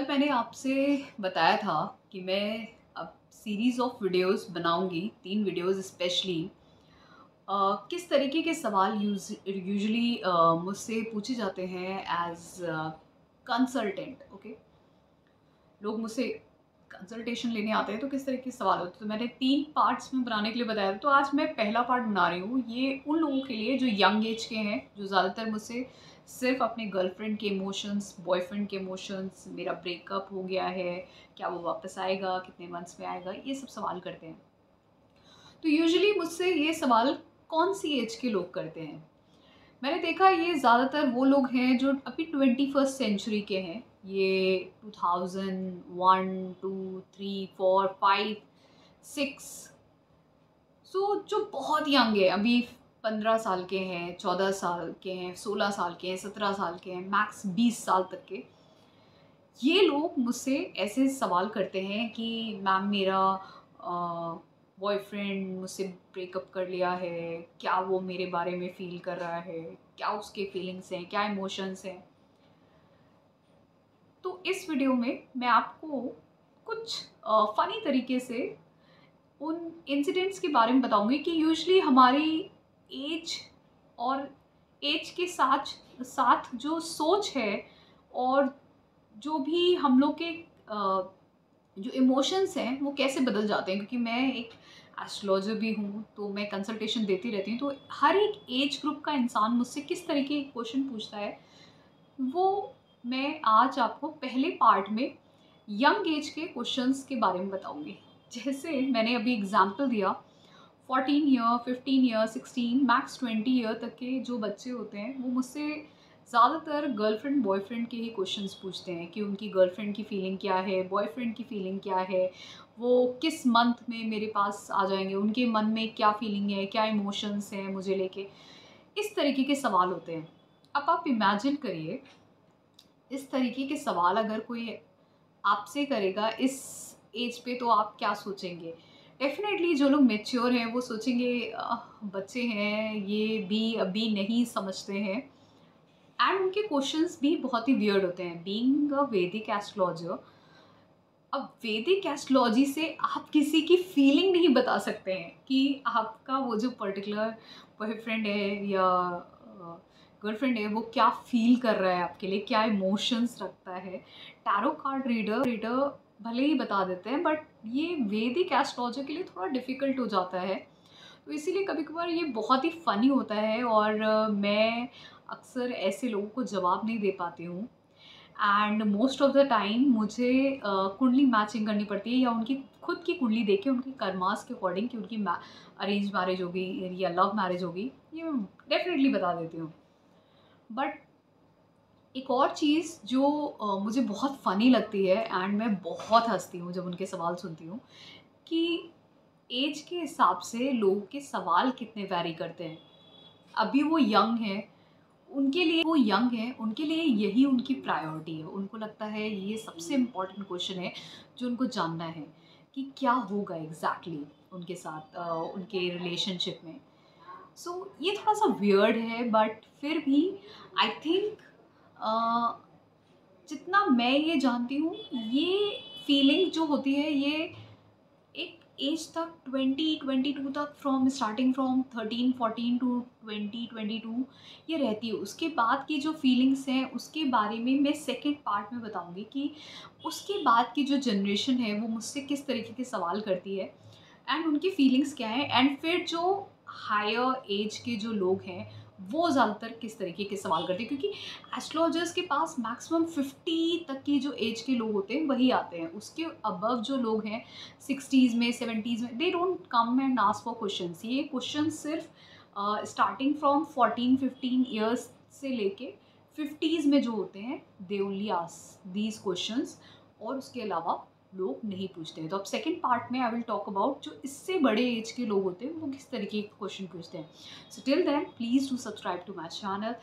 कल मैंने आपसे बताया था कि मैं अब सीरीज़ ऑफ वीडियोस बनाऊंगी, 3 वीडियोस स्पेशली। किस तरीके के सवाल यूजुअली मुझसे पूछे जाते हैं एज कंसल्टेंट। ओके, लोग मुझसे कंसल्टेशन लेने आते हैं तो किस तरह के सवाल होते हैं, तो मैंने 3 पार्ट्स में बनाने के लिए बताया था। तो आज मैं पहला पार्ट बना रही हूँ, ये उन लोगों के लिए जो यंग एज के हैं, जो ज़्यादातर मुझसे सिर्फ अपने गर्लफ्रेंड के इमोशंस, बॉयफ्रेंड के इमोशंस, मेरा ब्रेकअप हो गया है, क्या वो वापस आएगा, कितने मंथ्स में आएगा, ये सब सवाल करते हैं। तो यूजुअली मुझसे ये सवाल कौन सी एज के लोग करते हैं। मैंने देखा ये ज़्यादातर वो लोग हैं जो अभी 21st सेंचुरी के हैं। ये 2001, 2, 3, 4, 5, 6, सो जो बहुत यंग है, अभी 15 साल के हैं, 14 साल के हैं, 16 साल के हैं, 17 साल के हैं, मैक्स 20 साल तक के। ये लोग मुझसे ऐसे सवाल करते हैं कि मैम मेरा बॉयफ्रेंड मुझसे ब्रेकअप कर लिया है, क्या वो मेरे बारे में फ़ील कर रहा है, क्या उसके फीलिंग्स हैं, क्या इमोशंस हैं। तो इस वीडियो में मैं आपको कुछ फ़नी तरीके से उन इंसिडेंट्स के बारे में बताऊंगी कि यूजुअली हमारी एज और एज के साथ साथ जो सोच है और जो भी हम लोग के जो इमोशंस हैं वो कैसे बदल जाते हैं। क्योंकि मैं एक एस्ट्रोलॉजर भी हूँ, तो मैं कंसल्टेशन देती रहती हूँ। तो हर एक एज ग्रुप का इंसान मुझसे किस तरीके के क्वेश्चन पूछता है, वो मैं आज आपको पहले पार्ट में यंग एज के क्वेश्चंस के बारे में बताऊंगी। जैसे मैंने अभी एग्जांपल दिया, 14 ईयर, 15 ईयर, 16, मैक्स 20 ईयर तक के जो बच्चे होते हैं वो मुझसे ज़्यादातर गर्लफ्रेंड बॉयफ्रेंड के ही क्वेश्चंस पूछते हैं कि उनकी गर्लफ्रेंड की फ़ीलिंग क्या है, बॉयफ्रेंड की फ़ीलिंग क्या है, वो किस मंथ में मेरे पास आ जाएंगे, उनके मन में क्या फ़ीलिंग है, क्या इमोशंस हैं मुझे लेके। इस तरीके के सवाल होते हैं। अब आप इमेजिन करिए, इस तरीके के सवाल अगर कोई आपसे करेगा इस एज पे, तो आप क्या सोचेंगे। डेफिनेटली जो लोग मेच्योर हैं वो सोचेंगे बच्चे हैं, ये भी अभी नहीं समझते हैं। एंड उनके क्वेश्चंस भी बहुत ही वियर्ड होते हैं। बीइंग अ वैदिक एस्ट्रोलॉजर, अब वैदिक एस्ट्रोलॉजी से आप किसी की फीलिंग नहीं बता सकते हैं कि आपका वो जो पर्टिकुलर बॉयफ्रेंड है या गर्लफ्रेंड है वो क्या फील कर रहा है आपके लिए, क्या इमोशंस रखता है। टैरो कार्ड रीडर भले ही बता देते हैं, बट ये वैदिक एस्ट्रोलॉजर के लिए थोड़ा डिफ़िकल्ट हो जाता है। तो इसीलिए कभी कभार ये बहुत ही फ़नी होता है और मैं अक्सर ऐसे लोगों को जवाब नहीं दे पाती हूँ। And most of the time मुझे कुंडली मैचिंग करनी पड़ती है, या उनकी खुद की कुंडली देख के उनकी कर्मास के अकॉर्डिंग कि उनकी अरेंज मैरिज होगी या लव मैरिज होगी, ये मैं डेफिनेटली बता देती हूँ। बट एक और चीज़ जो मुझे बहुत फ़नी लगती है एंड मैं बहुत हंसती हूँ जब उनके सवाल सुनती हूँ, कि एज के हिसाब से लोगों के सवाल कितने वैरी करते हैं। अभी वो यंग हैं, उनके लिए यही उनकी प्रायोरिटी है। उनको लगता है ये सबसे इम्पॉर्टेंट क्वेश्चन है जो उनको जानना है कि क्या होगा एग्जैक्टली उनके साथ उनके रिलेशनशिप में। ये थोड़ा सा वियर्ड है, बट फिर भी आई थिंक जितना मैं ये जानती हूँ, ये फीलिंग जो होती है ये एक एज तक 20-22 तक, स्टार्टिंग फ्रॉम 13-14 टू 20-22 ये रहती है। उसके बाद की जो फीलिंग्स हैं उसके बारे में मैं सेकेंड पार्ट में बताऊंगी कि उसके बाद की जो जनरेशन है वो मुझसे किस तरीके के सवाल करती है एंड उनकी फीलिंग्स क्या है। एंड फिर जो हायर एज के जो लोग हैं वो ज़्यादातर किस तरीके के सवाल करते हैं, क्योंकि एस्ट्रोलॉजर्स के पास मैक्सिमम 50 तक की जो एज के लोग होते हैं वही आते हैं। उसके अबव जो लोग हैं 60s में, 70s में, they don't come and ask for questions. ये क्वेश्चन सिर्फ स्टार्टिंग फ्रॉम 14-15 ईयर्स से लेके 50s में जो होते हैं, they only ask these questions, और उसके अलावा लोग नहीं पूछते हैं। तो अब सेकंड पार्ट में आई विल टॉक अबाउट जो इससे बड़े एज के लोग होते हैं वो किस तरीके के क्वेश्चन पूछते हैं। So till then please do subscribe to my channel.